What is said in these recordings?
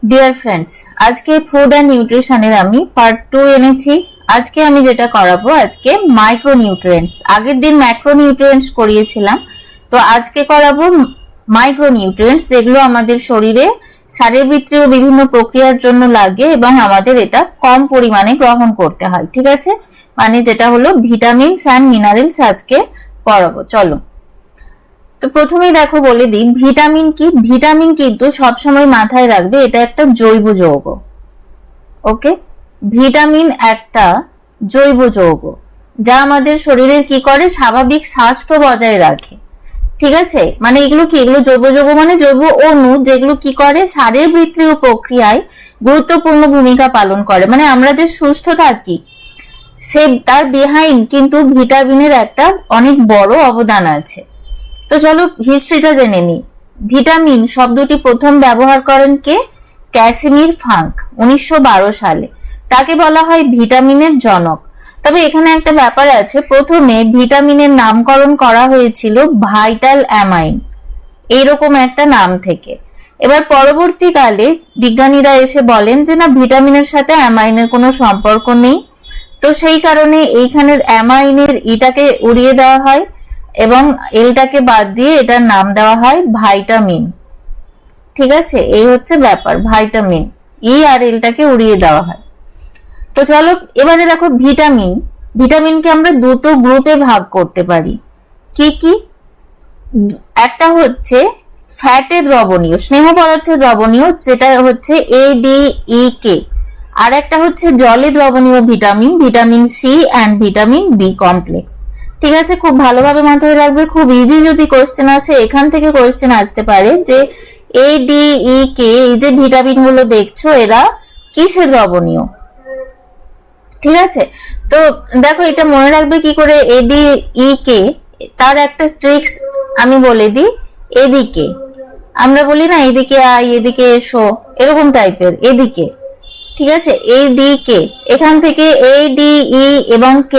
Dear friends, আজকে food and নিউট্রিশনের আমি part 2 এনেছি। আজকে আমি যেটা করাবো, আজকে মাইক্রো নিউট্রিয়েন্টস। আগের দিন ম্যাক্রো নিউট্রিয়েন্টস করিয়েছিলাম, তো আজকে করাবো মাইক্রো নিউট্রিয়েন্টস, যেগুলো আমাদের শরীরে শারীরবৃত্তীয় বিভিন্ন প্রক্রিয়ার জন্য লাগে এবং আমাদের এটা কম পরিমাণে গ্রহণ করতে হয়। ঠিক আছে, মানে যেটা হলো ভিটামিনস অ্যান্ড মিনারেলস আজকে পড়াবো। চলো, তো প্রথমেই দেখো বলে দিই ভিটামিন কি। ভিটামিন কিন্তু সবসময় মাথায় রাখবে, এটা একটা জৈব যৌগ। ওকে, ভিটামিন একটা জৈব যৌগ যা আমাদের শরীরের কি করে, স্বাভাবিক স্বাস্থ্য বজায় রাখে। ঠিক আছে, মানে এগুলো কি, এগুলো জৈব যৌগ মানে জৈব অণু, যেগুলো কি করে শারীরবৃত্তীয় প্রক্রিয়ায় গুরুত্বপূর্ণ ভূমিকা পালন করে। মানে আমরা যে সুস্থ থাকি, সে তার বিহাইন্ড কিন্তু ভিটামিনের একটা অনেক বড় অবদান আছে। তো চলো হিস্ট্রিটা জেনে নিই। ভিটামিন শব্দটি প্রথম ব্যবহার করেন কে? ক্যাসিমির ফাঙ্ক 1912 সালে। তাকে বলা হয় ভিটামিনের জনক। তবে এখানে একটা ব্যাপার আছে, প্রথমে ভিটামিনের নামকরণ করা হয়েছিল ভাইটাল অ্যামাইন, এইরকম একটা নাম থেকে। এবার পরবর্তীকালে বিজ্ঞানীরা এসে বলেন যে না, ভিটামিনের সাথে অ্যামাইনের কোনো সম্পর্ক নেই। তো সেই কারণে এইখানের অ্যামাইনের ইটাকে উড়িয়ে দেওয়া হয় এবং এলটাকে বাদ দিয়ে এটার নাম দেওয়া হয় ভাইটামিন। ঠিক আছে, এই হচ্ছে ব্যাপার, ভাইটামিন, ই আর এলটাকে উড়িয়ে দেওয়া হয়। তো চলো এবারে দেখো ভিটামিন। ভিটামিনকে আমরা দুটো গ্রুপে ভাগ করতে পারি। কি কি? একটা হচ্ছে ফ্যাটে দ্রবণীয়, স্নেহ পদার্থের দ্রবণীয়, যেটা হচ্ছে ADEK। আর একটা হচ্ছে জলে দ্রবণীয় vitamin, vitamin C and vitamin B complex. ঠিক আছে, খুব ভালোভাবে মাথায় রাখবে। খুব ইজি যদি কোশ্চেন আসে, এখান থেকে কোশ্চেন আসতে পারে যে ADEK, এই যে ভিটামিন গুলো দেখছো, এরা কিসে দ্রবণীয়। ঠিক আছে, তো দেখো এটা মনে রাখবে কি করে ADEK, তার একটা ট্রিক্স আমি বলে দিই। এদিকে আমরা বলি না, এদিকে আয়, এদিকে এসো, এরকম টাইপের এদিকে। ঠিক আছে, ADK, এখান থেকে ADE এবং K,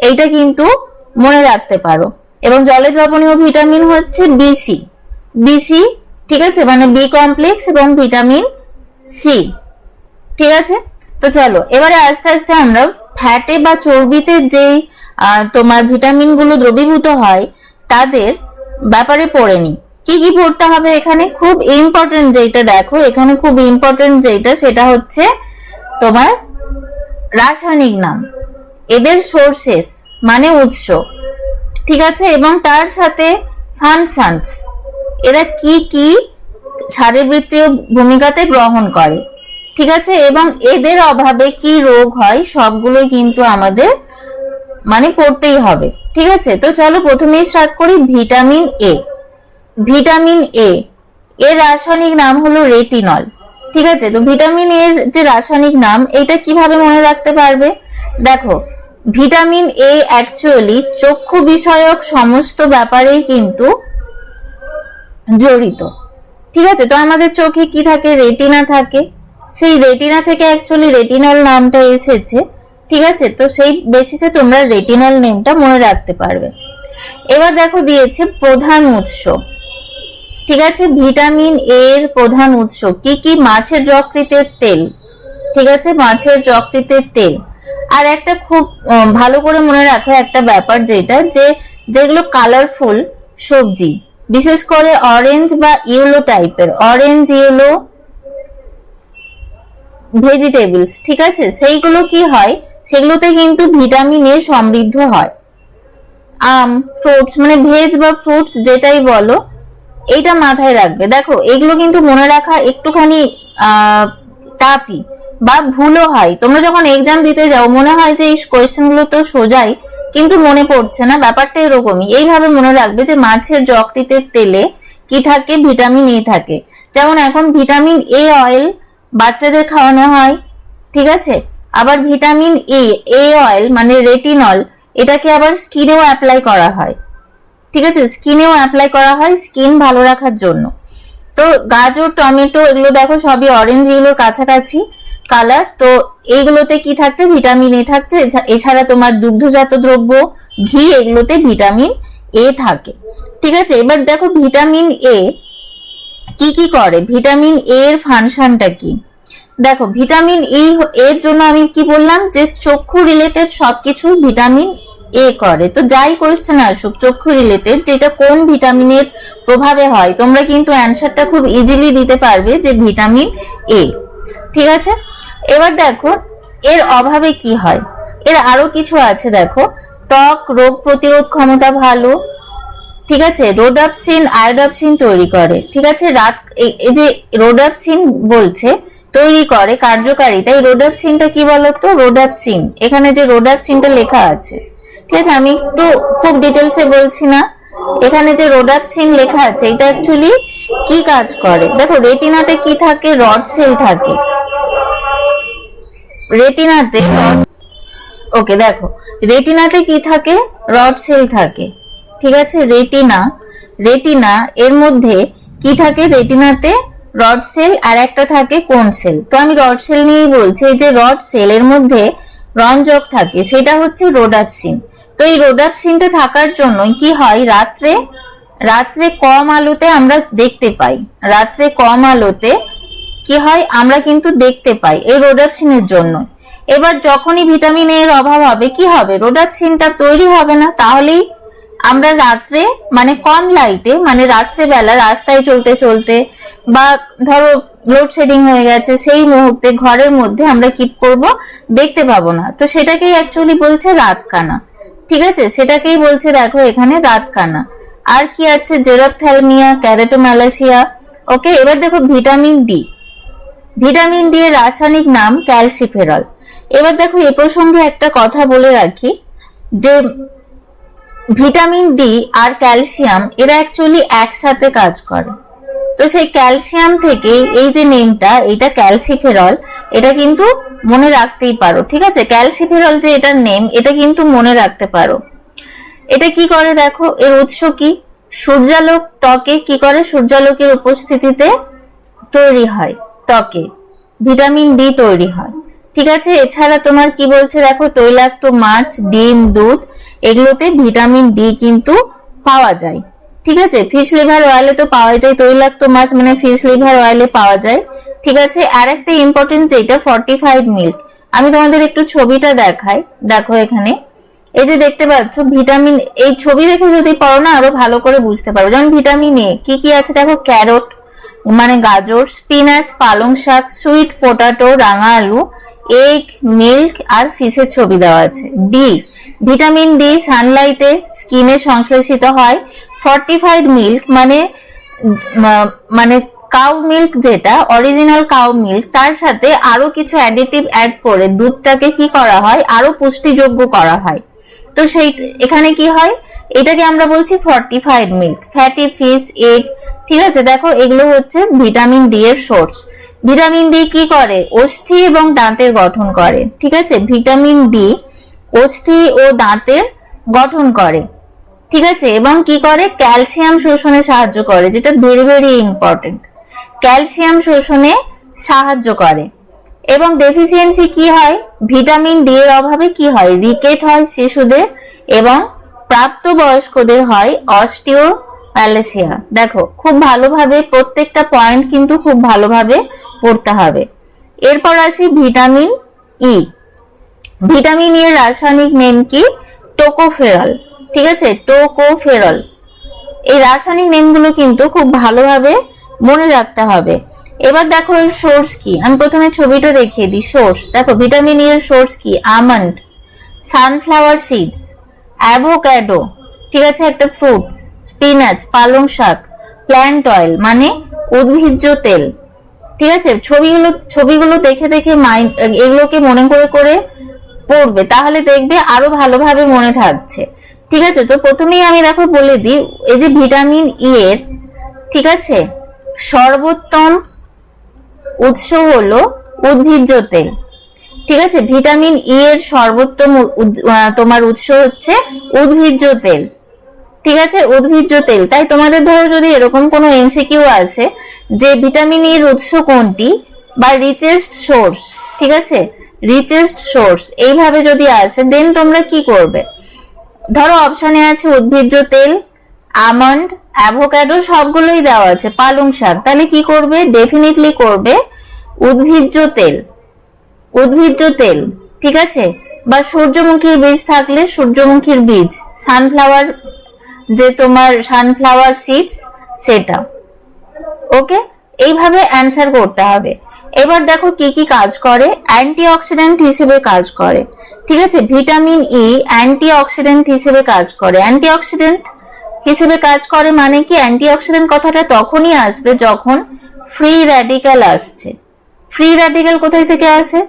এইটা কিন্তু মনে রাখতে পারো। এবং জলে দ্রবণীয় ভিটামিন হচ্ছে বিসি। ঠিক আছে, মানে বি কমপ্লেক্স এবং ভিটামিন সি। ঠিক আছে, তো চলো এবারে আস্তে আস্তে আমরা ফ্যাটে বা চর্বিতে যে তোমার ভিটামিন গুলো দ্রবীভূত হয় তাদের ব্যাপারে পড়ে নি। কি কি পড়তে হবে এখানে? খুব ইম্পর্টেন্ট যেটা দেখো এখানে, খুব ইম্পর্টেন্ট যেটা, সেটা হচ্ছে তোমার রাসায়নিক নাম, এদের সোর্সেস মানে উৎস। ঠিক আছে, এবং তার সাথে ফাংশনস, এরা কি কি শারীরবৃত্তীয় ভূমিকাতে গ্রহণ করে। ঠিক আছে, এবং এদের অভাবে কি রোগ হয়, সবগুলো কিন্তু আমাদের মানে পড়তেই হবে। ঠিক আছে, তো চলো প্রথমেই স্টার্ট করি ভিটামিন এ। ভিটামিন এ এর রাসায়নিক নাম হলো রেটিনল। ঠিক আছে, তো ভিটামিন এর যে রাসায়নিক নাম, এটা কিভাবে মনে রাখতে পারবে? দেখো ভিটামিন এ অ্যাকচুয়ালি চক্ষু বিষয়ক সমস্ত ব্যাপারেই কিন্তু জড়িত। ঠিক আছে, তো আমাদের চোখে কি থাকে? রেটিনা থাকে। সেই রেটিনা থেকে অ্যাকচুয়ালি রেটিনল নামটা এসেছে। ঠিক আছে, তো সেই বেসিসে তোমরা রেটিনল নেমটা মনে রাখতে পারবে। এবার দেখো দিয়েছে প্রধান উৎস। ঠিক আছে, ভিটামিন এর প্রধান উৎস কি কি? মাছের যকৃতের তেল। ঠিক আছে, মাছের যকৃতের তেল। আর একটা খুব ভালো করে মনে রাখো একটা ব্যাপার, যেটা যে যেগুলো কালারফুল সবজি, বিশেষ করে অরেঞ্জ বা ইয়েলো টাইপের, অরেঞ্জ ইয়েলো ভেজিটেবলস, ঠিক আছে, সেইগুলো কি হয়, সেগুলোতে কিন্তু ভিটামিন এ সমৃদ্ধ হয়। আম, ফ্রুটস, মানে ভেজ বা ফ্রুটস যেটাই বলো, এইটা মাথায় রাখবে। দেখো এগুলো কিন্তু মনে রাখা একটুখানি টাফই বা ভুলও হয়। তোমরা যখন এক্সাম দিতে যাও মনে হয় যে এই কোয়েশ্চেন গুলো তো সোজাই, কিন্তু মনে পড়ছে না, ব্যাপারটা এরকমই। এইভাবে মনে রাখবে যে মাছের যকৃতের তেলে কি থাকে? ভিটামিন এ থাকে। যেমন এখন ভিটামিন এ অয়েল বাচ্চাদের খাওয়ানো হয়। ঠিক আছে, আবার ভিটামিন এ অয়েল মানে রেটিনল, এটাকে আবার স্কিনেও অ্যাপ্লাই করা হয়। ঠিক আছে, স্কিনেও অ্যাপ্লাই করা হয় স্কিন ভালো রাখার জন্য। তো গাজর, টমেটো, এগুলো দেখো সবই অরেঞ্জ ইয়েলোর কাছাকাছি কালার। তো এইগুলোতে কি থাকছে? ভিটামিন এ থাকছে। এছাড়া তোমার দুগ্ধজাত দ্রব্য, ঘি, এগুলোতে ভিটামিন এ থাকে। ঠিক আছে, এবার দেখো ভিটামিন এ কি কি করে, ভিটামিন এ এর ফাংশনটা কি? দেখো ভিটামিন এর জন্য আমি কি বললাম যে চক্ষু রিলেটেড সবকিছু ভিটামিন এ করে। তো যাই কোয়েশ্চেন আসুক চক্ষু রিলেটেড, যেটা কোন ভিটামিনের প্রভাবে হয়, তোমরা কিন্তু অ্যানসারটা খুব ইজিলি দিতে পারবে যে ভিটামিন এ। ঠিক আছে, এবার দেখো এর অভাবে কি হয়। এর আরো কিছু আছে, দেখো ত্বক রোগ প্রতিরোধ ক্ষমতা ভালো, ঠিক আছে, রোডাপসিন আয়োডাপসিন তৈরি করে। ঠিক আছে, এই যে রোডাপসিন বলছে তৈরি করে কার্যকারিতা, এই রোডাপসিনটা কি বলতো? রোডাপসিন, এখানে যে রোডাপসিনটা লেখা আছে, ঠিক আছে, আমি একটু খুব ডিটেলসে বলছি না, এখানে যে রোডাপসিন লেখা আছে এটা অ্যাকচুয়ালি কি কাজ করে। দেখো রেটিনাতে কি থাকে? রড সেল থাকে রেটিনাতে। ওকে, দেখো রেটিনাতে কি থাকে? রড সেল থাকে। ঠিক আছে, রেটিনা এর মধ্যে কি থাকে? রেটিনাতে রড সেল আর একটা থাকে কোন সেল। তো আমি রড সেল নিয়েই বলছি। এই যে রড সেলের মধ্যে রঞ্জক থাকে, সেটা হচ্ছে রোডাপসিন। তো এই রোডাপসিনটা থাকার জন্য কি হয়, রাত্রে কম আলোতে আমরা দেখতে পাই, রাত্রে কম আলোতে কি হয় আমরা কিন্তু দেখতে পাই এই রোডাপসিনের জন্য। এবার যখনই ভিটামিন এর অভাব হবে কি হবে? রোডাপসিনটা তৈরি হবে না, তাহলেই আমরা রাত্রে মানে কম লাইটে, মানে রাত্রে বেলা রাস্তায় চলতে চলতে বা ধরো লোডশেডিং হয়ে গেছে, সেই মুহূর্তে ঘরের মধ্যে আমরা কি করব? দেখতে পাবো না। তো সেটাকেই অ্যাকচুয়ালি বলছে রাতকানা। ঠিক আছে, সেটাকেই বলছে দেখো এখানে রাতকানা। আর কি আছে? জেরপ্থ্যালমিয়া, ক্যারোটোম্যালাসিয়া। ওকে, এবার দেখো ভিটামিন ডি। ভিটামিন ডি এর রাসায়নিক নাম ক্যালসিফেরল। এবার দেখো এ প্রসঙ্গে একটা কথা বলে রাখি যে ভিটামিন ডি আর ক্যালসিয়াম এরা অ্যাকচুয়ালি একসাথে কাজ করে। তো সেই ক্যালসিয়াম থেকে এই যে নেমটা, এটা ক্যালসিফেরল, এটা কিন্তু মনে রাখতেই পারো। ঠিক আছে, ক্যালসিফেরল যে এটার নেম, এটা কিন্তু মনে রাখতে পারো। এটা কি করে দেখো, এর উৎস কি? সূর্যালোক ত্বকে কি করে? সূর্যালোকের উপস্থিতিতে তৈরি হয়, ত্বকে ভিটামিন ডি তৈরি হয়। ঠিক আছে, এছাড়া তোমার কি বলছে দেখো, তৈলাক্ত মাছ, ডিম, দুধ, এগুলোতে ভিটামিন ডি কিন্তু পাওয়া যায়। ঠিক আছে, ফিশ লিভার অয়েলে তো পাওয়া যায়, তৈলাক্ত মাছ মানে ফিশ লিভার অয়েলে পাওয়া যায়। ঠিক আছে, আর একটা ইম্পর্টেন্ট যেটা ফর্টিফাইড মিল্ক, আমি তোমাদের একটু ছবিটা দেখাই। দেখো এখানে এই যে দেখতে পাচ্ছ ভিটামিন, এই ছবি দেখে যদি পড়ো না আরো ভালো করে বুঝতে পারবে। যেমন ভিটামিন এ কি কি আছে দেখো, ক্যারট মানে গাজর, স্পিনাচ, পালং শাক, সুইট পটাটো, রাঙা আলু, এগ, মিল্ক আর ফিশের ছবি দেওয়া আছে। ডি, ভিটামিন ডি সানলাইটে স্কিনে সংশ্লেষিত হয়। ফর্টিফাইড মিল্ক মানে মানে কাউ মিল্ক, যেটা অরিজিনাল কাউ মিল্ক, তার সাথে আরো কিছু অ্যাডিটিভ অ্যাড করে দুধটাকে কি করা হয়, আরো পুষ্টিযোগ্য করা হয়। তো সেই এখানে কি হয়, এটাকে আমরা বলছি fortified milk. Fatty fish, egg, ঠিক আছে, দেখো এগুলো হচ্ছে ভিটামিন ডি এর সোর্স। ভিটামিন ডি কি করে? অস্থি এবং দাঁতের গঠন করে। ঠিক আছে, ভিটামিন ডি অস্থি ও দাঁতের গঠন করে। ঠিক আছে, এবং কি করে? ক্যালসিয়াম শোষণে সাহায্য করে, যেটা ভেরি ভেরি ইম্পর্টেন্ট। ক্যালসিয়াম শোষণে সাহায্য করে। এবং ডেফিসিয়েন্সি কি হয়? ভিটামিন ডি এর অভাবে কি হয়? রিকেট হয় শিশুদের, এবং প্রাপ্তবয়স্কদের হয় অস্টিওম্যালাসিয়া। দেখো খুব ভালোভাবে প্রত্যেকটা পয়েন্ট কিন্তু খুব ভালোভাবে পড়তে হবে। এরপর আসি ভিটামিন ই। ভিটামিন ই এর রাসায়নিক নেম কি? টোকোফেরল। ঠিক আছে, টোকোফেরল। এই রাসায়নিক নেমগুলো কিন্তু খুব ভালোভাবে মনে রাখতে হবে। এবার দেখো এর সোর্স কি, আমি প্রথমে ছবিটা দেখিয়ে দিই। সোর্স দেখো, ভিটামিন ই এর সোর্স কি? আমন্ড, সানফ্লাওয়ার সিডস, অ্যাভোক্যাডো, ঠিক আছে, একটা ফ্রুটস, স্পিনাচ, পালং শাক, প্ল্যান্ট অয়েল মানে উদ্ভিজ্জ তেল। ঠিক আছে, ছবিগুলো দেখে দেখে মাইন্ড এগুলোকে মনে করে করে পড়বে, তাহলে দেখবে আরো ভালোভাবে মনে থাকছে। ঠিক আছে, তো প্রথমেই আমি দেখো বলে দিই, এই যে ভিটামিন ই এর, ঠিক আছে, সর্বোত্তম উৎস হলো উদ্ভিজ্জ তেল। ঠিক আছে, ভিটামিন ই এর সর্বোত্তম তোমার উৎস হচ্ছে উদ্ভিজ্জ তেল। ঠিক আছে, উদ্ভিজ্জ তেল। তাই তোমাদের ধরো যদি এরকম কোনো এমসিকিউ আসে যে ভিটামিন ই এর উৎস কোনটি বা রিচেস্ট সোর্স, ঠিক আছে, রিচেস্ট সোর্স এইভাবে যদি আসে, দেন তোমরা কি করবে? ধরো অপশনে আছে উদ্ভিজ্জ তেল, আমন্ড, অ্যাভোকাডো সবগুলোই দেওয়া আছে, পালং শাক, তাহলে কি করবে? ডেফিনেটলি করবে উদ্ভিজ্জ তেল, উদ্ভিজ্জ তেল, ঠিক আছে? বা সূর্যমুখীর বীজ থাকলে সূর্যমুখীর বীজ, সানফ্লাওয়ার, যে তোমার সানফ্লাওয়ার সিডস, সেটা। ওকে, এইভাবে অ্যান্সার করতে হবে। এবার দেখো কি কি কাজ করে, অ্যান্টিঅক্সিডেন্ট হিসেবে কাজ করে, ঠিক আছে? ভিটামিন ই অ্যান্টিঅক্সিডেন্ট হিসেবে কাজ করে। অ্যান্টিঅক্সিডেন্ট হিসেবে কাজ করে মানে কি? অ্যান্টিঅক্সিডেন্ট কথাটা তখনই আসবে যখন ফ্রি র্যাডিক্যাল আসছে। ফ্রি র্যাডিক্যাল কোথায় থেকে আসে?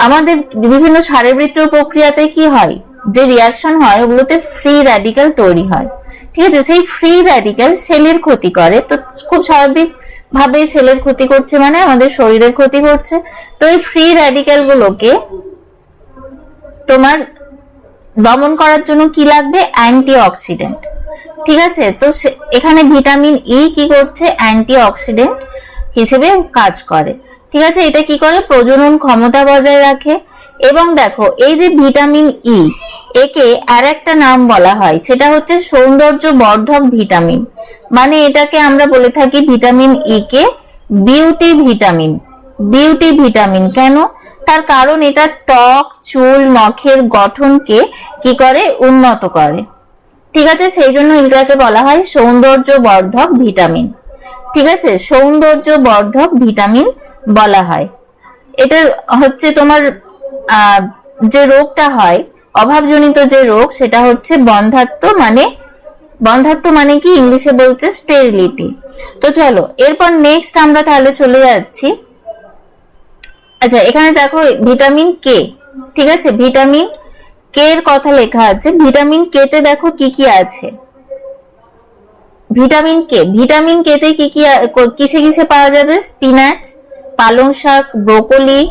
আমাদের বিভিন্ন শারীরবৃত্তীয় প্রক্রিয়াতে কি হয়, যে রিয়াকশন হয় ওগুলোতে ফ্রি র্যাডিক্যাল তৈরি হয়, ঠিক আছে? সেই ফ্রি র্যাডিক্যাল সেলের ক্ষতি করে, তো খুব স্বাভাবিক ভাবে সেলের ক্ষতি করছে মানে আমাদের শরীরের ক্ষতি করছে। তো এই ফ্রি র্যাডিক্যাল গুলোকে তোমার দমন করার জন্য কি লাগবে? অ্যান্টিঅক্সিডেন্ট, ঠিক আছে? তো এখানে ভিটামিন ই কি করছে? অ্যান্টিঅক্সিডেন্ট হিসেবে কাজ করে, ঠিক আছে? এটা কি করে? প্রজনন ক্ষমতা বজায় রাখে। এবং দেখো এই যে ভিটামিন ই, একে আর একটা নাম বলা হয়, সেটা হচ্ছে সৌন্দর্য বর্ধক ভিটামিন। মানে এটাকে আমরা বলে থাকি ভিটামিন ই কে বিউটি ভিটামিন। বিউটি ভিটামিন কেন? তার কারণ এটা ত্বক, চুল, নখের গঠনকে কি করে? উন্নত করে, ঠিক আছে? সেই জন্য এটাকে বলা হয় সৌন্দর্য বর্ধক ভিটামিন, ঠিক আছে? সৌন্দর্য বর্ধক ভিটামিন বলা হয়। এটার হচ্ছে তোমার যে রোগটা হয়, অভাবজনিত যে রোগ, সেটা হচ্ছে বন্ধ্যাত্ব। মানে বন্ধ্যাত্ব মানে কি? ইংলিশে বলছে স্টেরিলিটি। তো চলো এরপর নেক্সট আমরা তাহলে চলে যাচ্ছি। আচ্ছা, এখানে দেখো ভিটামিন কে, ঠিক আছে? ভিটামিন কে এর কথা লেখা আছে। ভিটামিন কে তে দেখো কি কি আছে। ভিটামিন কে, ভিটামিন কে তে কি কি কিসে কিসে পাওয়া যাবে? স্পিনাচ, পালং শাক, ব্রোকলি,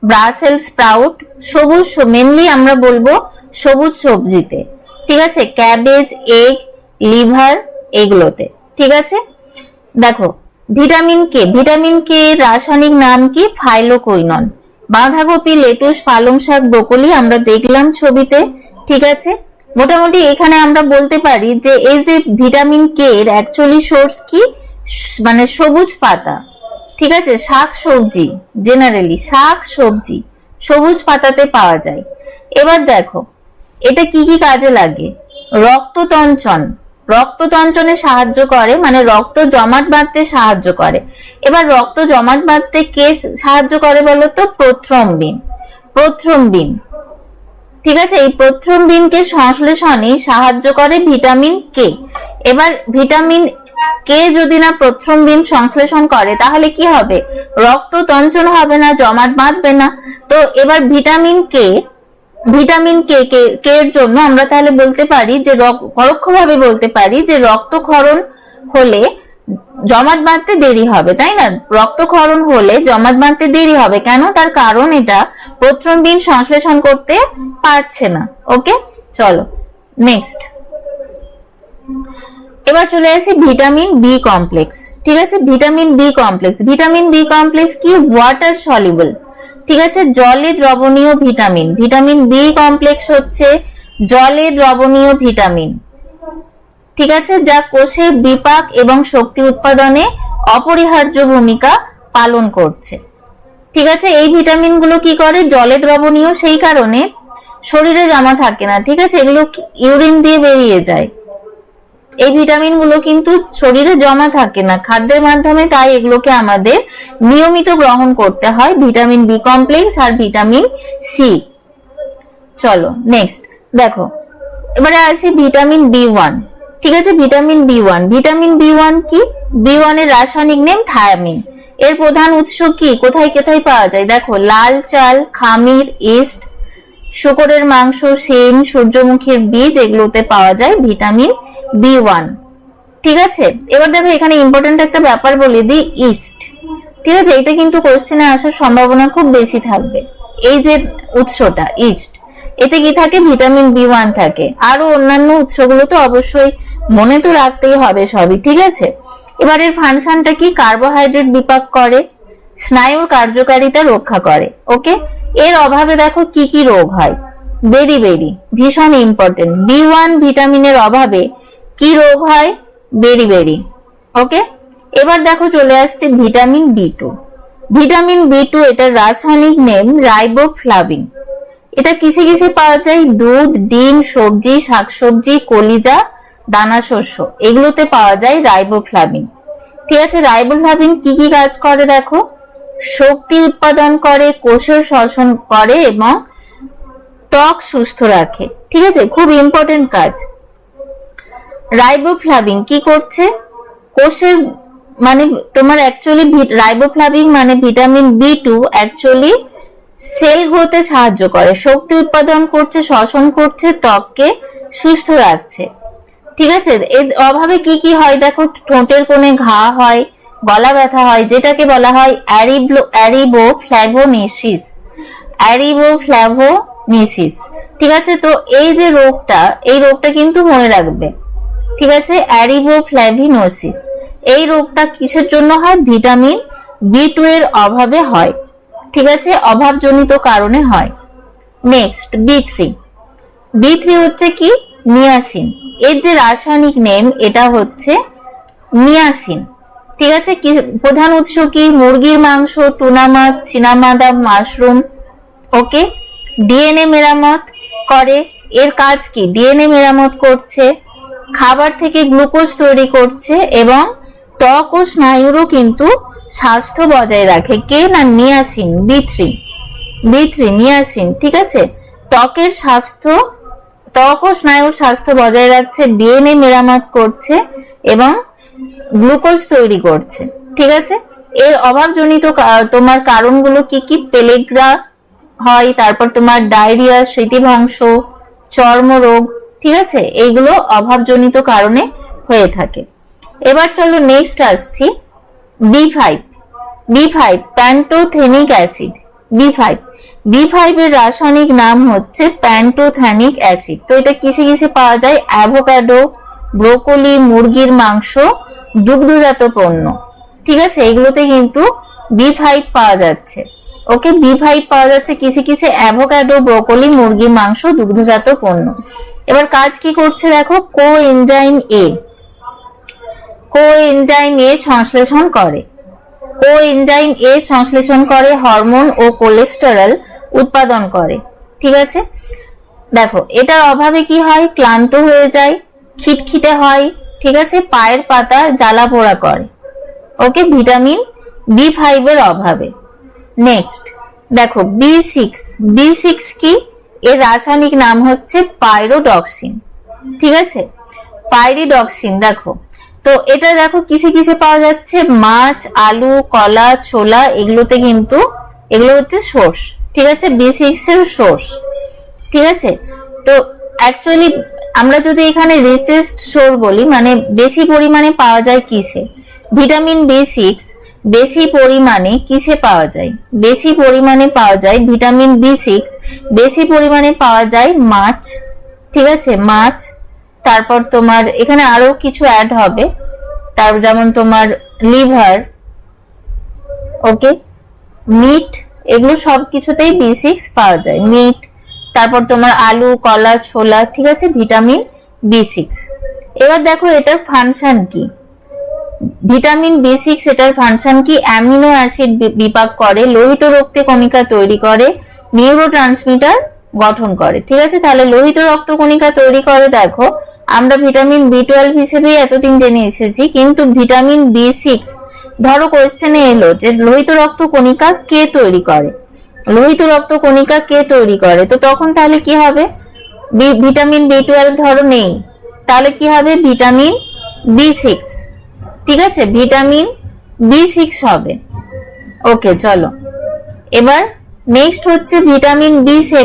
ব্রাসেল স্প্রাউট, সবুজ, মেনলি আমরা বলবো সবুজ সবজিতে, ঠিক আছে? ক্যাবেজ, এগ, লিভার, এগুলোতে, ঠিক আছে? দেখো ভিটামিন কে, ভিটামিন কে রাসায়নিক নাম কি? ফাইলোকুইনন। বাঁধাকপি, লেটুস, পালং শাক, ব্রোকলি আমরা দেখলাম ছবিতে, ঠিক আছে? মোটামুটি এখানে আমরা বলতে পারি যে এই যে ভিটামিন কে এর অ্যাকচুয়ালি সোর্স কি? মানে সবুজ পাতা, ঠিক আছে? শাক সবজি, জেনারেলি শাক সবজি সবুজ পাতাতে পাওয়া যায়। এবার দেখো এটা কি কি কাজে লাগে? রক্ততঞ্চন, রক্ততঞ্চনে সাহায্য করে, মানে রক্ত জমাট বাঁধতে সাহায্য করে। এবার রক্ত জমাট বাঁধতে কে সাহায্য করে বলতো? প্রথ্রম্বিন। প্রথ্রম্বিন, ঠিক আছে? এই প্রথ্রম্বিনকে সংশ্লেষণে সাহায্য করে ভিটামিন কে। এবার ভিটামিন কে যদি না প্রথ্রম্বিন সংশ্লেষণ করে তাহলে কি হবে? রক্ত তঞ্চন হবে না, জমাট বাঁধবে না। তো এবার ভিটামিন কে, ভিটামিন কে কে এর জন্য আমরা তাহলে বলতে পারি যে পরোক্ষভাবে বলতে পারি যে রক্তক্ষরণ হলে জমাট বাঁধতে দেরি হবে, তাই না? রক্তক্ষরণ হলে জমাট বাঁধতে দেরি হবে কেন? তার কারণ এটা প্রথ্রম্বিন সংশ্লেষণ করতে পারছে না। ওকে, চলো নেক্সট। এবার চলে আসি ভিটামিন বি কমপ্লেক্স, ঠিক আছে? Vitamin B complex, vitamin B complex কি? ওয়াটার সলিউবল, ঠিক আছে? জলে দ্রবণীয় ভিটামিন। ভিটামিন বি কমপ্লেক্স হচ্ছে জলে দ্রবণীয় ভিটামিন, ঠিক আছে? যা কোষের বিপাক এবং শক্তি উৎপাদনে অপরিহার্য ভূমিকা পালন করছে, ঠিক আছে? এই ভিটামিন গুলো কি করে? জলে দ্রবণীয়, সেই কারণে শরীরে জমা থাকে না, ঠিক আছে? এগুলো ইউরিন দিয়ে বেরিয়ে যায়। এই ভিটামিন গুলো কিন্তু শরীরে জমা থাকে না খাদ্যের মাধ্যমে, তাই এগুলোকে আমাদের নিয়মিত গ্রহণ করতে হয়, ভিটামিন বি কমপ্লেক্স আর ভিটামিন সি। চলো নেক্সট দেখো, এবারে আসি ভিটামিন বি ওয়ান, ঠিক আছে? Vitamin B one, vitamin B one কি? বি ওয়ান এর রাসায়নিক নেম থায়ামিন। এর প্রধান উৎস কি? কোথায় কোথায় পাওয়া যায়? দেখো লাল চাল, খামির, ইস্ট, শুকরের মাংস, শিম, সূর্যমুখীর বীজ, এগুলোতে পাওয়া যায় ভিটামিন বি ওয়ান, ঠিক আছে? এবার দেখো এখানে ইম্পর্টেন্ট একটা ব্যাপার বলে দিই, ইস্ট, ঠিক আছে? এটা কিন্তু কোশ্চেনে আসার সম্ভাবনা খুব বেশি থাকবে। এই যে উৎসটা ইস্ট, এতে কি থাকে? ভিটামিন বি ওয়ান থাকে। আরো অন্যান্য উৎসগুলো তো অবশ্যই মনে তো রাখতেই হবে সবই, ঠিক আছে? এবার এর ফাংশনটা কি? কার্বোহাইড্রেট বিপাক করে, স্নায়ুর কার্যকারিতা রক্ষা করে। ওকে, এর অভাবে দেখো কি কি রোগ হয়, ভীষণ ইম্পর্টেন্ট। বি ওয়ান ভিটামিনের অভাবে কি রোগ হয়? বেরি বেরি। ওকে, এবার দেখো চলে আসছে ভিটামিন B2। ভিটামিন B2 এটার রাসায়নিক নেম রাইবোফ্লাভিন। এটা কিসে কিসে পাওয়া যায়? দুধ, ডিম, সবজি, শাকসবজি, কলিজা, দানা শস্য, এগুলোতে পাওয়া যায় রাইবোফ্লাভিন। ঠিক আছে, রাইবোফ্লাভিন কি কি কাজ করে দেখো। শক্তি উৎপাদন করে, কোষের শ্বসন করে এবং ত্বক সুস্থ রাখে। ঠিক আছে, খুব ইম্পর্টেন্ট কাজ। রাইবোফ্লাভিন কি করছে? কোষের মানে তোমার অ্যাকচুয়ালি রাইবোফ্লাভিন মানে ভিটামিন B2 অ্যাকচুয়ালি সেল গ্রোথে সাহায্য করে, শক্তি উৎপাদন করছে, শ্বসন করছে, ত্বককে সুস্থ রাখছে। ঠিক আছে, এর অভাবে কি কি হয় দেখো। ঠোঁটের কোণে ঘা হয়, গলা ব্যথা হয়, যেটাকে বলা হয় অ্যারিবোফ্ল্যাভোনিসিস। অ্যারিবোফ্ল্যাভোনিসিস। ঠিক আছে, তো এই যে রোগটা, এই রোগটা কিন্তু মনে রাখবে। ঠিক আছে, অ্যারিবোফ্ল্যাভিনোসিস। এই রোগটা কিসের জন্য হয়? ভিটামিন B2 এর অভাবে হয়। ঠিক আছে, অভাবজনিত কারণে হয়। নেক্সট B3 হচ্ছে কি? নিয়াসিন। এর যে রাসায়নিক নেম এটা হচ্ছে নিয়াসিন। ঠিক আছে, কি প্রধান উৎস কি? মুরগির মাংস, টুনা মাছ, চীনাবাদাম, মাশরুম। ওকে, ডিএনএ মেরামত করে। এর কাজ কি? ডিএনএ মেরামত করছে, খাবার থেকে গ্লুকোজ তৈরি করছে এবং ত্বক ও স্নায়ুরও কিন্তু স্বাস্থ্য বজায় রাখে। কে না? নিয়াসিন। B3 niacin. ঠিক আছে, ত্বকের স্বাস্থ্য, ত্বক ও স্নায়ুর স্বাস্থ্য বজায় রাখছে, ডিএনএ মেরামত করছে এবং গ্লুকোজ তৈরি করছে। ঠিক আছে, এর অভাবজনিত তোমার কারণগুলো কি কি? পেলেগ্রা হয়, তারপর তোমার ডায়রিয়া, স্মৃতিভ্রংশ, চর্মরোগ। ঠিক আছে, এইগুলো অভাবজনিত কারণে হয়ে থাকে। এবার চলো নেক্সট আসছি B5 প্যান্টোথেনিক অ্যাসিড। B5 এর রাসায়নিক নাম হচ্ছে প্যান্টোথেনিক অ্যাসিড। তো এটা কিসে কিসে পাওয়া যায়? অ্যাভোকাডো, ব্রোকলি, মুরগির মাংস, দুগ্ধজাত পণ্য। ঠিক আছে, এগুলোতে কিন্তু B5 পাওয়া যাচ্ছে। ওকে, B5 পাওয়া যাচ্ছে কিসে কিসে? অ্যাভোকাডো, ব্রোকলি, মুরগির মাংস, দুগ্ধজাত পণ্য। এবার কাজ কি করছে দেখো। কোএনজাইম এ সংশ্লেষণ করে, হরমোন ও কোলেস্টেরল উৎপাদন করে। ঠিক আছে, দেখো এটার অভাবে কি হয়? ক্লান্ত হয়ে যায়, খিটখিটে হয়। ঠিক আছে, পায়ের পাতা জ্বালা পোড়া করে। ওকে, ভিটামিন B5 এর অভাবে। নেক্সট দেখো B6 কি? এর রাসায়নিক নাম হচ্ছে পাইরোডক্সিন। ঠিক আছে, পাইরিডক্সিন। দেখো তো এটা দেখো কিসে কিসে পাওয়া যাচ্ছে? মাছ, আলু, কলা, ছোলা, এগুলোতে কিন্তু এগুলো হচ্ছে সোর্স। ঠিক আছে, B6 এর সোর্স। ঠিক আছে, তো অ্যাকচুয়ালি আমরা যদি এখানে রিচেস্ট সোর্স বলি, মানে বেশি পরিমাণে পাওয়া যায় কিসে? ভিটামিন B6 বেশি পরিমাণে কিসে পাওয়া যায়? বেশি পরিমাণে পাওয়া যায় ভিটামিন B6 বেশি পরিমাণে পাওয়া যায় মাছ। ঠিক আছে, মাছ, তারপর তোমার এখানে আরো কিছু অ্যাড হবে, তার যেমন তোমার লিভার, ওকে, মিট, এগুলো সবকিছুতেই B6 পাওয়া যায়। মিট, তারপর তোমার আলু, কলা, ছোলা। ঠিক আছে, ভিটামিন B6। এবার দেখো এটার ফাংশন কি? ভিটামিন B6 এটার ফাংশন কি? অ্যামিনো অ্যাসিড বিপাক করে, লোহিত রক্ত কণিকা তৈরি করে, নিউরোট্রান্সমিটার গঠন করে। ঠিক আছে, তাহলে লোহিত রক্ত কণিকা তৈরি করে। দেখো আমরা ভিটামিন B12 হিসেবেই এতদিন জেনে এসেছি, কিন্তু ভিটামিন B6 ধরো কোয়েশ্চেনে এলো যে লোহিত রক্ত কণিকা কে তৈরি করে, তো তখন তাহলে কি হবে? ভিটামিন B12 ধরো নেই, তাহলে কি হবে? Vitamin B6। ঠিক আছে, ভিটামিন B6 হবে। ওকে, চলো এবার নেক্সট হচ্ছে ভিটামিন B7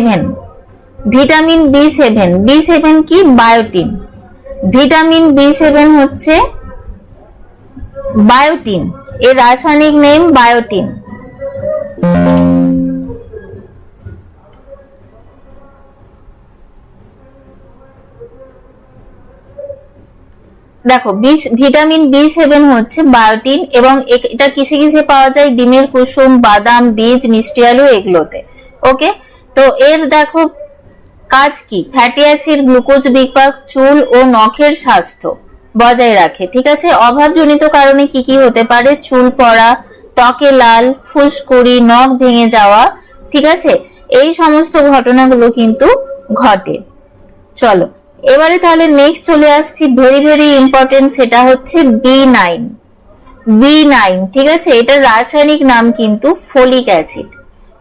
কি? বায়োটিন। ভিটামিন B7 হচ্ছে বায়োটিন, এর রাসায়নিক নেম বায়োটিন। দেখো ভিটামিন B7 হচ্ছে বায়োটিন এবং এটা কিসে কিসে পাওয়া যায়? ডিমের কুসুম, বাদাম, বীজ, মিষ্টি আলু, এগুলোতে। ওকে, তো এর দেখো কাজ কি? ফ্যাটি অ্যাসিড, গ্লুকোজ বিপাক, চুল ও নখের স্বাস্থ্য। বজায় রাখে। ঠিক আছে, অভাবজনিত কারণে কি কি হতে পারে? চুল পড়া, ত্বকে লাল, ফুসকুড়ি, নখ ভেঙে যাওয়া, ঠিক আছে, এই সমস্ত ঘটনাগুলো কিন্তু ঘটে। চলো এবারে তাহলে নেক্সট চলে আসছি, ভেরি ভেরি ইম্পর্টেন্ট, সেটা হচ্ছে B9। B9, ঠিক আছে, এটার রাসায়নিক নাম কিন্তু ফলিক অ্যাসিড।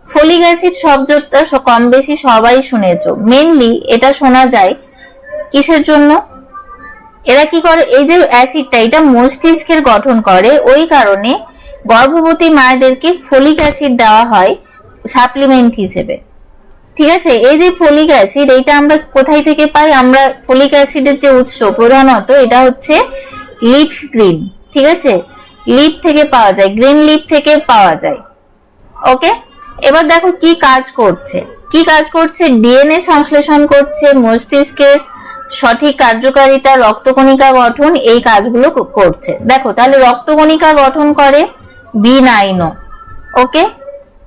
ফলিক অ্যাসিড শব্দটা কম বেশি সবাই শুনেছো। মেইনলি এটা শোনা যায় কিসের জন্য? এরা কি করে, এই যে অ্যাসিডটা এটা মস্তিষ্কের গঠন করে, ওই কারণে গর্ভবতী মায়েদেরকে ফলিক অ্যাসিড দেওয়া হয় সাপ্লিমেন্ট হিসেবে। ঠিক আছে, এই যে ফলিক অ্যাসিড, এইটা আমরা কোথায় থেকে পাই? আমরা ফলিক অ্যাসিডের যে উৎস প্রধানত এটা হচ্ছে লিফ গ্রিন। ঠিক আছে, লিফ থেকে পাওয়া যায়, গ্রিন লিফ থেকে পাওয়া যায়। ওকে, এবার দেখো কি কাজ করছে। কি কাজ করছে? ডিএনএ সংশ্লেষণ করছে, মস্তিষ্কের সঠিক কার্যকারিতা, রক্তকণিকা গঠন, এই কাজগুলো করছে। দেখো তাহলে রক্তকণিকা গঠন করে B9। ওকে,